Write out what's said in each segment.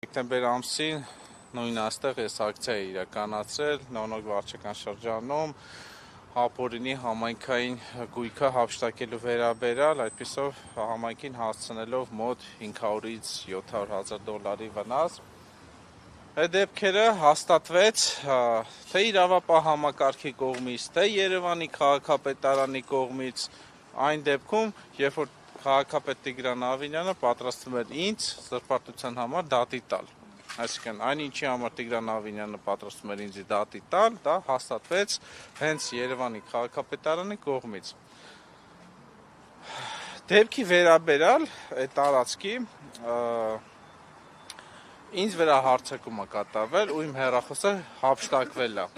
Դեկտեմբեր ամսին նույն այստեղ ես ակցիա էի իրականացրել Նոնոգ վարչական շրջանում Հապորինի համայնքային գույքը հափշտակելու վերաբերյալ, այդպիսով համայնքին հասցնելով մոտ 500-ից 700,000 դոլարի վնաս։ Այդ դեպքերը հաստատվեց թե իրավապահ համակարգի կողմից, թե Երևանի քաղաքապետարանի կողմից, այն դեպքում, երբ որ քաղաքապետ Տիգրան Ավինյանը պատրաստվում էր ինձ զրպարտության համար դատի տալ։ Այսինքն, այն ինչի համար Տիգրան Ավինյանը պատրաստվում էր ինձ դատի տալ, դա հաստատվեց հենց Երևանի քաղաքապետարանի կողմից։ Դեպքի վերաբերյալ այդ տարածքի ինձ վրա հարձակում է կատարվել ու իմ հեռախոսը հափշտակվել է։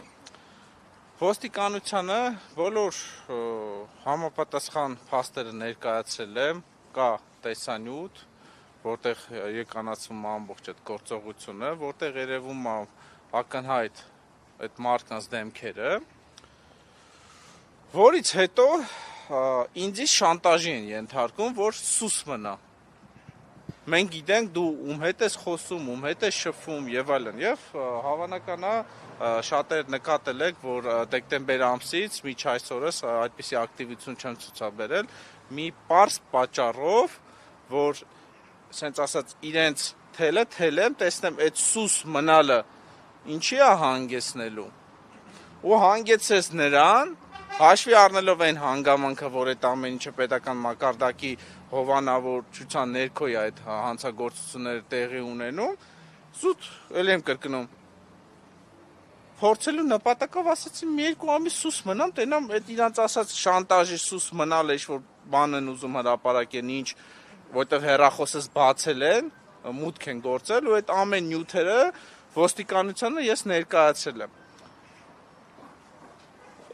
Ոստիկանությանը բոլոր համապատասխան փաստերը ներկայացրել եմ, կա տեսանյութ, որտեղ եկանացվում է ամբողջ այդ գործողությունը, որտեղ երևում է ակնհայտ այդ մարդկանց դեմքերը, որից հետո ինձ շանտաժի են ենթարկում, որ սուս մնա։ Մենք գիտենք դու ում հետ ես խոսում, ում հետ ես շփվում եւ այլն, եւ հավանական է շատեր նկատել եք, որ դեկտեմբեր ամսից մինչ այսօրս այդպիսի ակտիվություն չեմ ցուցաբերել, մի պարզ պատճառով, որ ասենց ասած իրենց թելեմ, տեսնեմ այդ սուս մնալը ինչի է հանգեցնելու։ Ու հանգեցրեց նրան, հաշվի առնելով այն հանգամանքը, որ այդ ամեն ինչը պետական մակարդակի հովանավորչության ներքո է այդ հանցագործությունները տեղի ունենում, զուտ էլ եմ կրկնում, փորձելու նպատակով ասացի մի երկու ամիս սուս մնամ, տենամ այդ իրանց ասած շանտաժի սուս մնալ է, որ բան են ուզում հրապարակեն, ինչ, որտեղ հեռախոսս բացել են, մուտք են գործել ու այդ ամեն նյութերը ոստիկանությանը ես ներկայացրել եմ։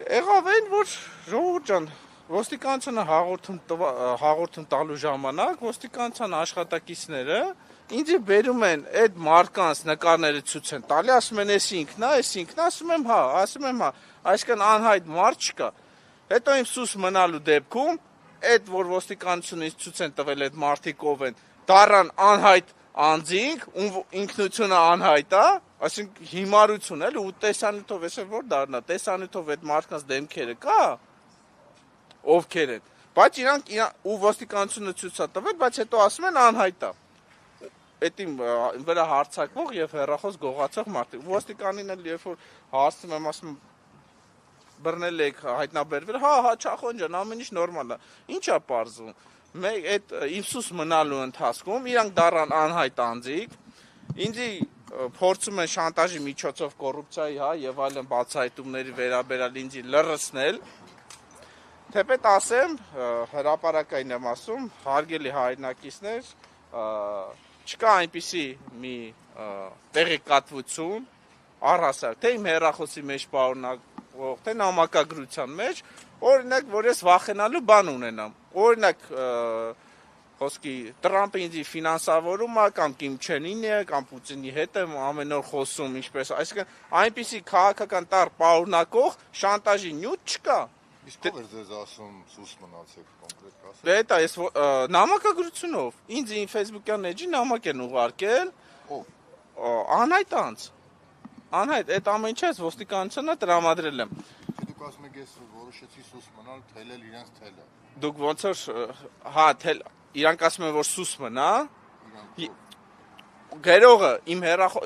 Եղավ այն, որ ժողովուրդ ջան, ոստիկանությանը հաղորդում տալու ժամանակ ոստիկանության աշխատակիցները ինձ բերում են այդ մարդկանց նկարները ցույց են տալի, ասում են էս ինքն է, ասում եմ հա, այսինքն անհայտ մարդ չկա։ Հետո իմ սուս մնալու դեպքում այդ որ ոստիկանությունից ցույց են տվել այդ մարդիկ ով են, դառան անհայտ անձինք, ինքնությունը անհայտ է, այսինքն հիմարություն էլ ու տեսանյութով էս որ դառնա, տեսանյութով այդ մարդկանց դեմքերը կա, ովքեր են, բայց իրանք ու ոստիկանությունը ցույց է տվել, բայց հետո ասում են անհայտ է։ Այդ իմ վրա հարձակվող եւ հեռախոս գողացող մարդիկ։ Ոստիկանին էլ երբ որ հարցնում եմ, ասում բռնել եք, հայտնաբերվել, հա, Չախոն ջան, ամեն ինչ նորմալ է։ Ինչ է պարզվում։ Մեկ այդ իմ սուս մնալու ընթացքում իրանք դառան անհայտ անձիկ, ինձի փորձում են շանտաժի միջոցով կոռուպցիայի, հա, եւ այլն բացահայտումների վերաբերյալ ինձի լռեցնել։ Թեպետ ասեմ, հրապարակային եմ ասում, հարգելի հայրենակիցներ, չկա այնպիսի մի տեղեկատվություն, առհասարակ, թե իմ հեռախոսի մեջ պարունակվող, թե նամակագրության մեջ, օրինակ, որ ես վախենալու բան ունենամ, օրինակ, խոսքի Տրամպը ինձ ֆինանսավորում է, կամ Կիմ Չեն Ինը, կամ Պուտինի հետ եմ ամեն օր խոսում, ինչպես, այսինքն այնպիսի քաղաքական տառ պարունակող շանտաժի նյութ չկա։ Իսկ ով էր ձեզ ասում սուս մնացեք կոնկրետ ասել։ Դե դա ես նամակագրությունով, ինձ իմ Facebook-յան էջի նամակ են ուղարկել։ Ով։ Անհայտ անց։ Անհայտ, այդ ամեն ինչը ես ոստիկանությանը տրամադրել եմ։ Դուք ասում եք ես որոշեցի սուս մնալ, թելել իրենց թելը։ Դուք ոնց որ հա, իրանք ասում են որ սուս մնա։ Գրողը իմ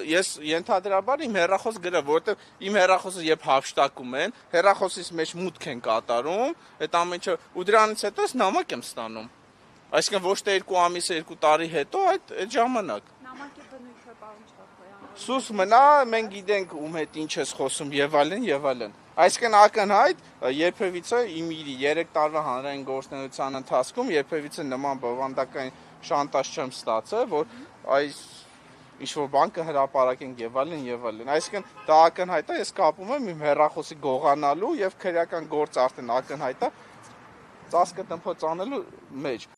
ես ենթադրաբար իմ հեռախոս գրել, որովհետև իմ հեռախոսը երբ հափշտակում են, հեռախոսից մեջ մուտք են կատարում, այդ ամեն ինչը ու դրանից հետո ես նամակ եմ ստանում։ Այսինքն ոչ թե 2 ամիս, 2 տարի հետո այդ ժամանակ։ Նամակի բնույթը պարոն Չախոյան։ Սուս մնա, մենք գիտենք ում հետ ինչ ես խոսում եւ այլն եւ այլն։ Այսինքն ակնհայտ երբևիցե իմ 3 տարվա հանրային գործունեության ընթացքում երբևիցե նման բովանդակային շանտաժ չեմ ստացել, որ այս ինչ-որ բան կհրապարակենք եւ այլն եւ այլն։ Այսինքն դա ակնհայտ է, ես կապում եմ իմ հեռախոսի գողանալու եւ քրեական գործ արդեն ակնհայտ է ծածկը տնփոց անելու մեջ։